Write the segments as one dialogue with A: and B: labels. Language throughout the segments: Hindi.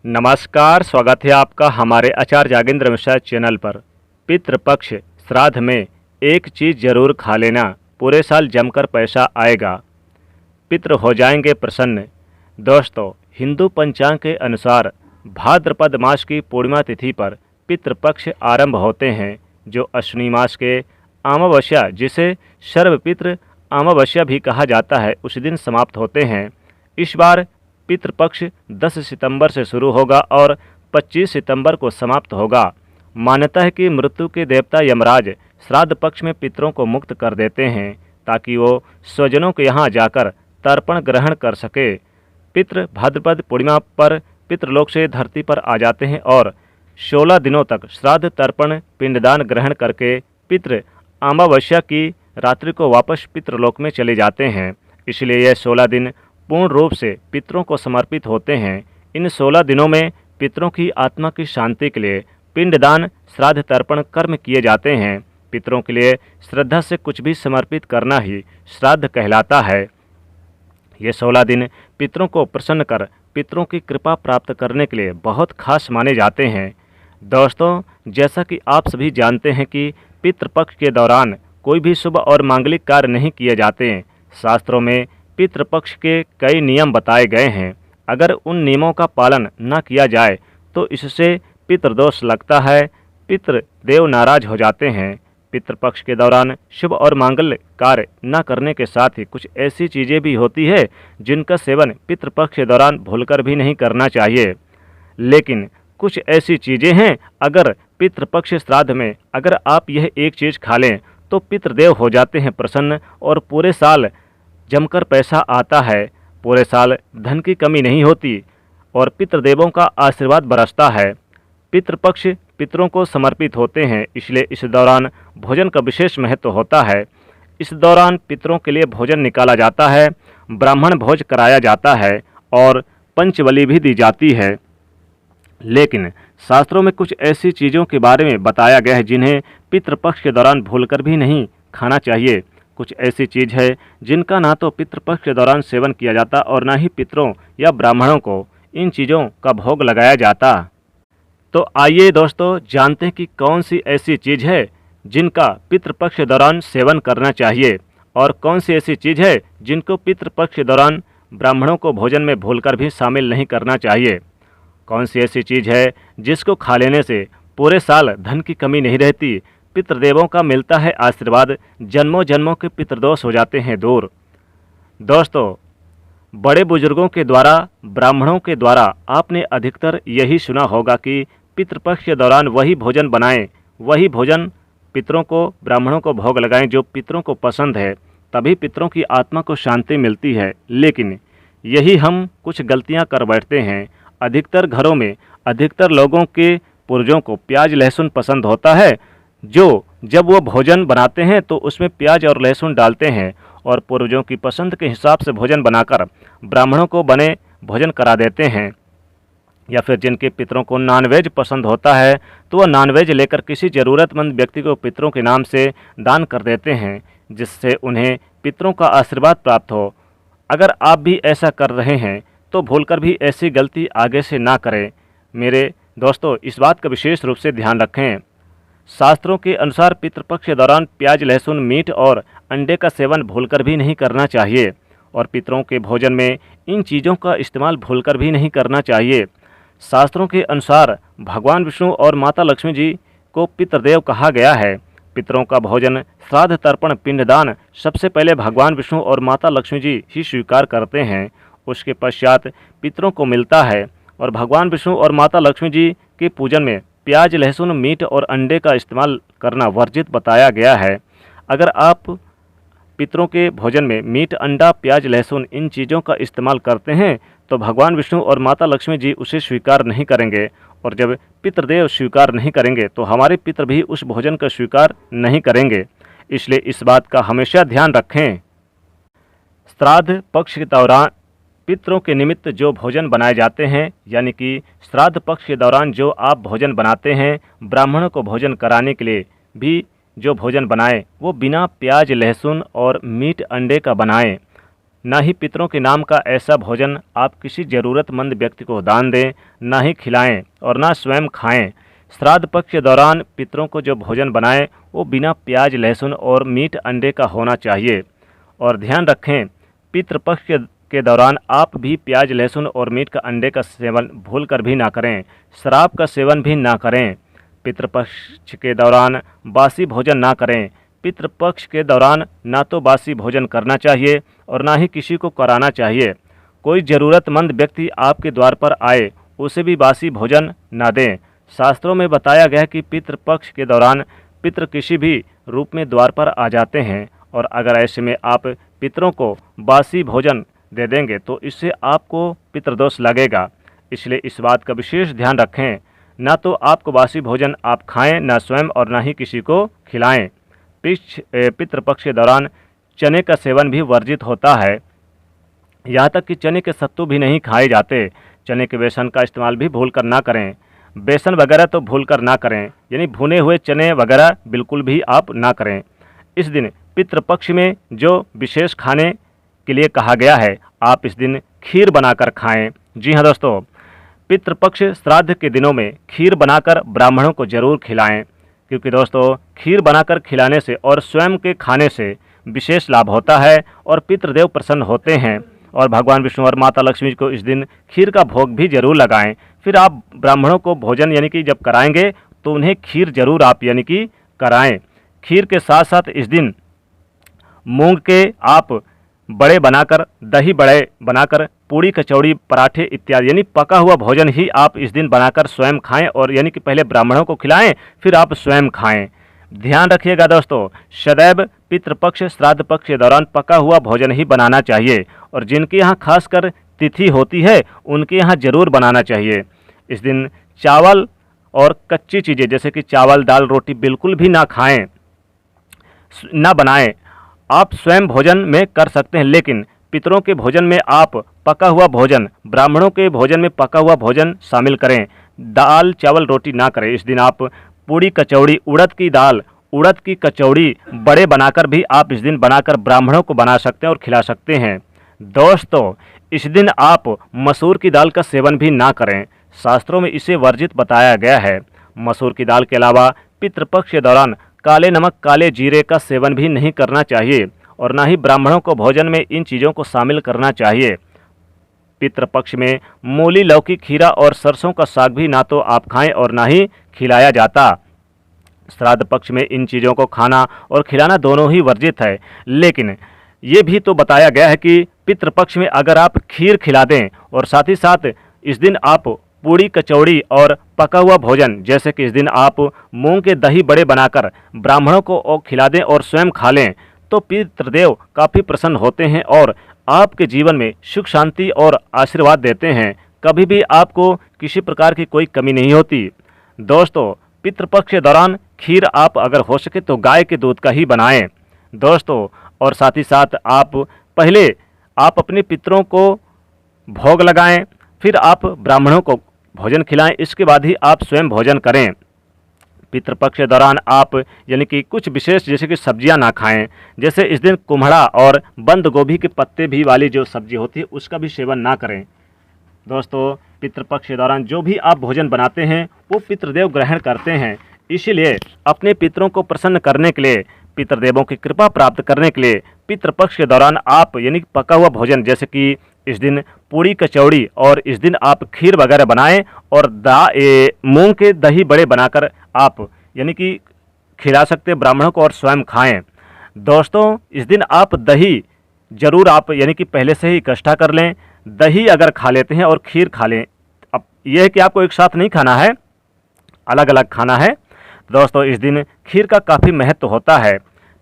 A: नमस्कार, स्वागत है आपका हमारे आचार्य जागेंद्र मिश्रा चैनल पर। पितृपक्ष श्राद्ध में एक चीज़ जरूर खा लेना, पूरे साल जमकर पैसा आएगा, पितृ हो जाएंगे प्रसन्न। दोस्तों, हिंदू पंचांग के अनुसार भाद्रपद मास की पूर्णिमा तिथि पर पितृपक्ष आरंभ होते हैं, जो अश्विनी मास के अमावस्या, जिसे सर्वपितृ अमावस्या भी कहा जाता है, उस दिन समाप्त होते हैं। इस बार पितृपक्ष 10 सितंबर से शुरू होगा और 25 सितंबर को समाप्त होगा। मान्यता है कि मृत्यु के देवता यमराज श्राद्ध पक्ष में पितरों को मुक्त कर देते हैं, ताकि वो स्वजनों के यहाँ जाकर तर्पण ग्रहण कर सके। पितृ भाद्रपद पूर्णिमा पर पितृलोक से धरती पर आ जाते हैं और 16 दिनों तक श्राद्ध तर्पण पिंडदान ग्रहण करके पितृ अमावस्या की रात्रि को वापस पितृलोक में चले जाते हैं। इसलिए यह 16 दिन पूर्ण रूप से पितरों को समर्पित होते हैं। इन 16 दिनों में पितरों की आत्मा की शांति के लिए पिंडदान श्राद्ध तर्पण कर्म किए जाते हैं। पितरों के लिए श्रद्धा से कुछ भी समर्पित करना ही श्राद्ध कहलाता है। ये 16 दिन पितरों को प्रसन्न कर पितरों की कृपा प्राप्त करने के लिए बहुत खास माने जाते हैं। दोस्तों, जैसा कि आप सभी जानते हैं कि पितृपक्ष के दौरान कोई भी शुभ और मांगलिक कार्य नहीं किए जाते हैं। शास्त्रों में पितृपक्ष के कई नियम बताए गए हैं। अगर उन नियमों का पालन न किया जाए तो इससे पितृदोष लगता है, पितृदेव नाराज हो जाते हैं। पितृपक्ष के दौरान शुभ और मांगल्य कार्य न करने के साथ ही कुछ ऐसी चीज़ें भी होती है जिनका सेवन पितृपक्ष के दौरान भूलकर भी नहीं करना चाहिए। लेकिन कुछ ऐसी चीज़ें हैं, अगर पितृपक्ष श्राद्ध में अगर आप यह एक चीज़ खा लें तो पितृदेव हो जाते हैं प्रसन्न और पूरे साल जमकर पैसा आता है। पूरे साल धन की कमी नहीं होती और पितृदेवों का आशीर्वाद बरसता है। पितृपक्ष पितरों को समर्पित होते हैं, इसलिए इस दौरान भोजन का विशेष महत्व होता है। इस दौरान पितरों के लिए भोजन निकाला जाता है, ब्राह्मण भोज कराया जाता है और पंचबलि भी दी जाती है। लेकिन शास्त्रों में कुछ ऐसी चीज़ों के बारे में बताया गया है जिन्हें पितृपक्ष के दौरान भूलकर भी नहीं खाना चाहिए। कुछ ऐसी चीज़ है जिनका ना तो पितृपक्ष के दौरान सेवन किया जाता और ना ही पितरों या ब्राह्मणों को इन चीज़ों का भोग लगाया जाता। तो आइए दोस्तों, जानते हैं कि कौन सी ऐसी चीज़ है जिनका पितृपक्ष के दौरान सेवन करना चाहिए और कौन सी ऐसी चीज़ है जिनको पितृपक्ष के दौरान ब्राह्मणों को भोजन में भूलकर भी शामिल नहीं करना चाहिए। कौन सी ऐसी चीज़ है जिसको खा लेने से पूरे साल धन की कमी नहीं रहती, पितृदेवों का मिलता है आशीर्वाद, जन्मों जन्मों के पितृदोष हो जाते हैं दूर। दोस्तों, बड़े बुजुर्गों के द्वारा, ब्राह्मणों के द्वारा आपने अधिकतर यही सुना होगा कि पितृपक्ष के दौरान वही भोजन बनाएं, वही भोजन पितरों को, ब्राह्मणों को भोग लगाएं जो पितरों को पसंद है, तभी पितरों की आत्मा को शांति मिलती है। लेकिन यही हम कुछ गलतियां कर बैठते हैं। अधिकतर घरों में अधिकतर लोगों के पूर्वजों को प्याज लहसुन पसंद होता है, जो जब वो भोजन बनाते हैं तो उसमें प्याज और लहसुन डालते हैं और पूर्वजों की पसंद के हिसाब से भोजन बनाकर ब्राह्मणों को बने भोजन करा देते हैं। या फिर जिनके पितरों को नॉनवेज पसंद होता है तो वह नॉनवेज लेकर किसी ज़रूरतमंद व्यक्ति को पितरों के नाम से दान कर देते हैं, जिससे उन्हें पितरों का आशीर्वाद प्राप्त हो। अगर आप भी ऐसा कर रहे हैं तो भूलकर भी ऐसी गलती आगे से ना करें। मेरे दोस्तों, इस बात का विशेष रूप से ध्यान रखें। शास्त्रों के अनुसार पितृपक्ष के दौरान प्याज लहसुन मीट और अंडे का सेवन भूलकर भी नहीं करना चाहिए और पितरों के भोजन में इन चीज़ों का इस्तेमाल भूलकर भी नहीं करना चाहिए। शास्त्रों के अनुसार भगवान विष्णु और माता लक्ष्मी जी को पितृदेव कहा गया है। पितरों का भोजन श्राद्ध तर्पण पिंडदान सबसे पहले भगवान विष्णु और माता लक्ष्मी जी ही स्वीकार करते हैं, उसके पश्चात पितरों को मिलता है। और भगवान विष्णु और माता लक्ष्मी जी के पूजन में प्याज लहसुन मीट और अंडे का इस्तेमाल करना वर्जित बताया गया है। अगर आप पितरों के भोजन में मीट अंडा प्याज लहसुन इन चीज़ों का इस्तेमाल करते हैं तो भगवान विष्णु और माता लक्ष्मी जी उसे स्वीकार नहीं करेंगे, और जब पितृदेव स्वीकार नहीं करेंगे तो हमारे पितृ भी उस भोजन का स्वीकार नहीं करेंगे। इसलिए इस बात का हमेशा ध्यान रखें। श्राद्ध पक्ष के दौरान पितरों के निमित्त जो भोजन बनाए जाते हैं, यानी कि श्राद्ध पक्ष के दौरान जो आप भोजन बनाते हैं, ब्राह्मणों को भोजन कराने के लिए भी जो भोजन बनाएं वो बिना प्याज लहसुन और मीट अंडे का बनाएं। ना ही पितरों के नाम का ऐसा भोजन आप किसी ज़रूरतमंद व्यक्ति को दान दें, ना ही खिलाएं और ना स्वयं खाएं। श्राद्ध पक्ष के दौरान पितरों को जो भोजन बनाएं वो बिना प्याज, लहसुन और मीट अंडे का होना चाहिए। और ध्यान रखें, पितृपक्ष के दौरान आप भी प्याज, लहसुन और मीट का, अंडे का सेवन भूल कर भी ना करें। शराब का सेवन भी ना करें। पितृपक्ष के दौरान बासी भोजन ना करें। पितृपक्ष के दौरान ना तो बासी भोजन करना चाहिए और ना ही किसी को कराना चाहिए। कोई ज़रूरतमंद व्यक्ति आपके द्वार पर आए, उसे भी बासी भोजन ना दें। शास्त्रों में बताया गया है कि पितृपक्ष के दौरान पितृ किसी भी रूप में द्वार पर आ जाते हैं, और अगर ऐसे में आप पितरों को बासी भोजन दे देंगे तो इससे आपको पितृदोष लगेगा। इसलिए इस बात का विशेष ध्यान रखें, ना तो आपको बासी भोजन आप खाएं, ना स्वयं और ना ही किसी को खिलाएं। पितृपक्ष के दौरान चने का सेवन भी वर्जित होता है। यहाँ तक कि चने के सत्तू भी नहीं खाए जाते। चने के बेसन का इस्तेमाल भी भूल कर ना करें। बेसन वगैरह तो भूल कर ना करें, यानी भुने हुए चने वगैरह बिल्कुल भी आप ना करें। इस दिन पितृपक्ष में जो विशेष खाने के लिए कहा गया है, आप इस दिन खीर बनाकर खाएं। जी हाँ दोस्तों, पितृपक्ष श्राद्ध के दिनों में खीर बनाकर ब्राह्मणों को जरूर खिलाएं, क्योंकि दोस्तों खीर बनाकर खिलाने से और स्वयं के खाने से विशेष लाभ होता है और पितृदेव प्रसन्न होते हैं। और भगवान विष्णु और माता लक्ष्मी को इस दिन खीर का भोग भी जरूर लगाएं। फिर आप ब्राह्मणों को भोजन यानी कि जब कराएंगे तो उन्हें खीर जरूर आप यानी कि कराएं। खीर के साथ साथ इस दिन मूंग के आप बड़े बनाकर, दही बड़े बनाकर, पूड़ी, कचौड़ी, पराठे इत्यादि यानी पका हुआ भोजन ही आप इस दिन बनाकर स्वयं खाएं, और यानी कि पहले ब्राह्मणों को खिलाएं फिर आप स्वयं खाएं। ध्यान रखिएगा दोस्तों, सदैव पितृपक्ष श्राद्ध पक्ष के दौरान पका हुआ भोजन ही बनाना चाहिए, और जिनके यहाँ खासकर तिथि होती है उनके यहाँ जरूर बनाना चाहिए। इस दिन चावल और कच्ची चीज़ें जैसे कि चावल, दाल, रोटी बिल्कुल भी ना खाएं, ना बनाएं। आप स्वयं भोजन में कर सकते हैं, लेकिन पितरों के भोजन में आप पका हुआ भोजन, ब्राह्मणों के भोजन में पका हुआ भोजन शामिल करें। दाल, चावल, रोटी ना करें। इस दिन आप पूड़ी, कचौड़ी, उड़द की दाल, उड़द की कचौड़ी बड़े बनाकर भी आप इस दिन बनाकर ब्राह्मणों को बना सकते हैं और खिला सकते हैं। दोस्तों, इस दिन आप मसूर की दाल का सेवन भी ना करें। शास्त्रों में इसे वर्जित बताया गया है। मसूर की दाल के अलावा पितृपक्ष के दौरान काले नमक, काले जीरे का सेवन भी नहीं करना चाहिए, और ना ही ब्राह्मणों को भोजन में इन चीज़ों को शामिल करना चाहिए। पितृपक्ष में मूली, लौकी, खीरा और सरसों का साग भी ना तो आप खाएं और ना ही खिलाया जाता। श्राद्ध पक्ष में इन चीज़ों को खाना और खिलाना दोनों ही वर्जित है, लेकिन ये भी तो बताया गया है कि पितृपक्ष में अगर आप खीर खिला दें और साथ ही साथ इस दिन आप पूड़ी, कचौड़ी और पका हुआ भोजन जैसे कि इस दिन आप मूंग के दही बड़े बनाकर ब्राह्मणों को खिला दें और स्वयं खा लें, तो पितृदेव काफ़ी प्रसन्न होते हैं और आपके जीवन में सुख, शांति और आशीर्वाद देते हैं। कभी भी आपको किसी प्रकार की कोई कमी नहीं होती। दोस्तों, पितृपक्ष के दौरान खीर आप अगर हो सके तो गाय के दूध का ही बनाएं दोस्तों, और साथ ही साथ पहले आप अपने पितरों को भोग लगाएं, फिर आप ब्राह्मणों को भोजन खिलाएं, इसके बाद ही आप स्वयं भोजन करें। पितृपक्ष के दौरान आप यानी कि कुछ विशेष जैसे कि सब्जियां ना खाएं, जैसे इस दिन कुम्हड़ा और बंद गोभी के पत्ते भी वाली जो सब्जी होती है उसका भी सेवन ना करें। दोस्तों, पितृपक्ष के दौरान जो भी आप भोजन बनाते हैं वो पितृदेव ग्रहण करते हैं, इसीलिए अपने पितरों को प्रसन्न करने के लिए, पितृदेवों की कृपा प्राप्त करने के लिए पितृपक्ष के दौरान आप यानी पका हुआ भोजन जैसे कि इस दिन पूड़ी, कचौड़ी और इस दिन आप खीर वगैरह बनाएं और मूंग के दही बड़े बनाकर आप यानी कि खिला सकते हैं ब्राह्मणों को और स्वयं खाएं। दोस्तों, इस दिन आप दही जरूर आप यानी कि पहले से ही इकट्ठा कर लें। दही अगर खा लेते हैं और खीर खा लें, अब यह है कि आपको एक साथ नहीं खाना है, अलग अलग खाना है। दोस्तों, इस दिन खीर का काफ़ी महत्व होता है।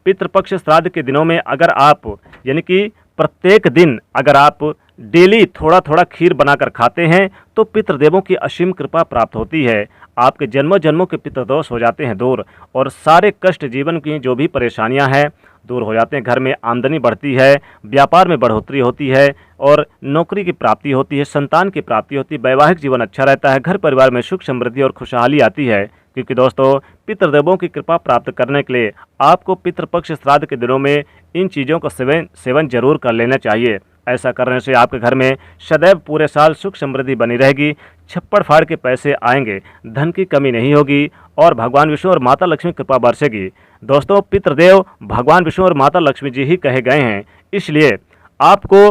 A: पितृपक्ष श्राद्ध के दिनों में अगर आप यानी कि प्रत्येक दिन अगर आप डेली थोड़ा थोड़ा खीर बनाकर खाते हैं तो पितृदेवों की असीम कृपा प्राप्त होती है। आपके जन्मों जन्मों के पितृदोष हो जाते हैं दूर, और सारे कष्ट, जीवन की जो भी परेशानियां हैं दूर हो जाते हैं। घर में आमदनी बढ़ती है, व्यापार में बढ़ोतरी होती है और नौकरी की प्राप्ति होती है, संतान की प्राप्ति होती है, वैवाहिक जीवन अच्छा रहता है, घर परिवार में सुख, समृद्धि और खुशहाली आती है। क्योंकि दोस्तों, पितृदेवों की कृपा प्राप्त करने के लिए आपको पितृपक्ष श्राद्ध के दिनों में इन चीज़ों का सेवन जरूर कर लेना चाहिए। ऐसा करने से आपके घर में सदैव पूरे साल सुख समृद्धि बनी रहेगी, छप्पड़ फाड़ के पैसे आएंगे, धन की कमी नहीं होगी और भगवान विष्णु और माता लक्ष्मी कृपा बरसेगी। दोस्तों, पितृदेव भगवान विष्णु और माता लक्ष्मी जी ही कहे गए हैं, इसलिए आपको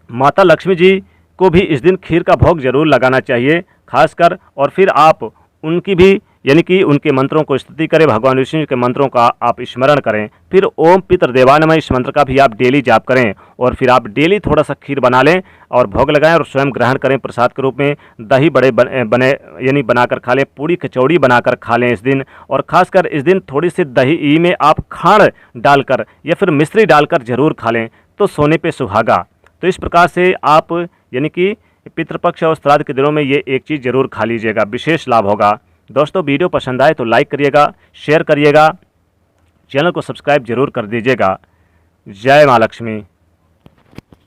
A: माता लक्ष्मी जी को भी इस दिन खीर का भोग जरूर लगाना चाहिए खासकर, और फिर आप उनकी भी यानी कि उनके मंत्रों को स्तुति करें, भगवान विष्णु के मंत्रों का आप स्मरण करें। फिर ओम पितृदेवाय नमः इस मंत्र का भी आप डेली जाप करें और फिर आप डेली थोड़ा सा खीर बना लें और भोग लगाएं और स्वयं ग्रहण करें प्रसाद के रूप में। दही बड़े बने यानी बनाकर खा लें, पूड़ी कचौड़ी बनाकर खा लें इस दिन, और खासकर इस दिन थोड़ी सी दही में आप खांड डालकर या फिर मिश्री डालकर जरूर खा लें तो सोने पे सुहागा। तो इस प्रकार से आप यानी कि पितृपक्ष और श्राद्ध के दिनों में ये एक चीज़ जरूर खा लीजिएगा, विशेष लाभ होगा। दोस्तों, वीडियो पसंद आए तो लाइक करिएगा, शेयर करिएगा, चैनल को सब्सक्राइब जरूर कर दीजिएगा। जय माँ लक्ष्मी।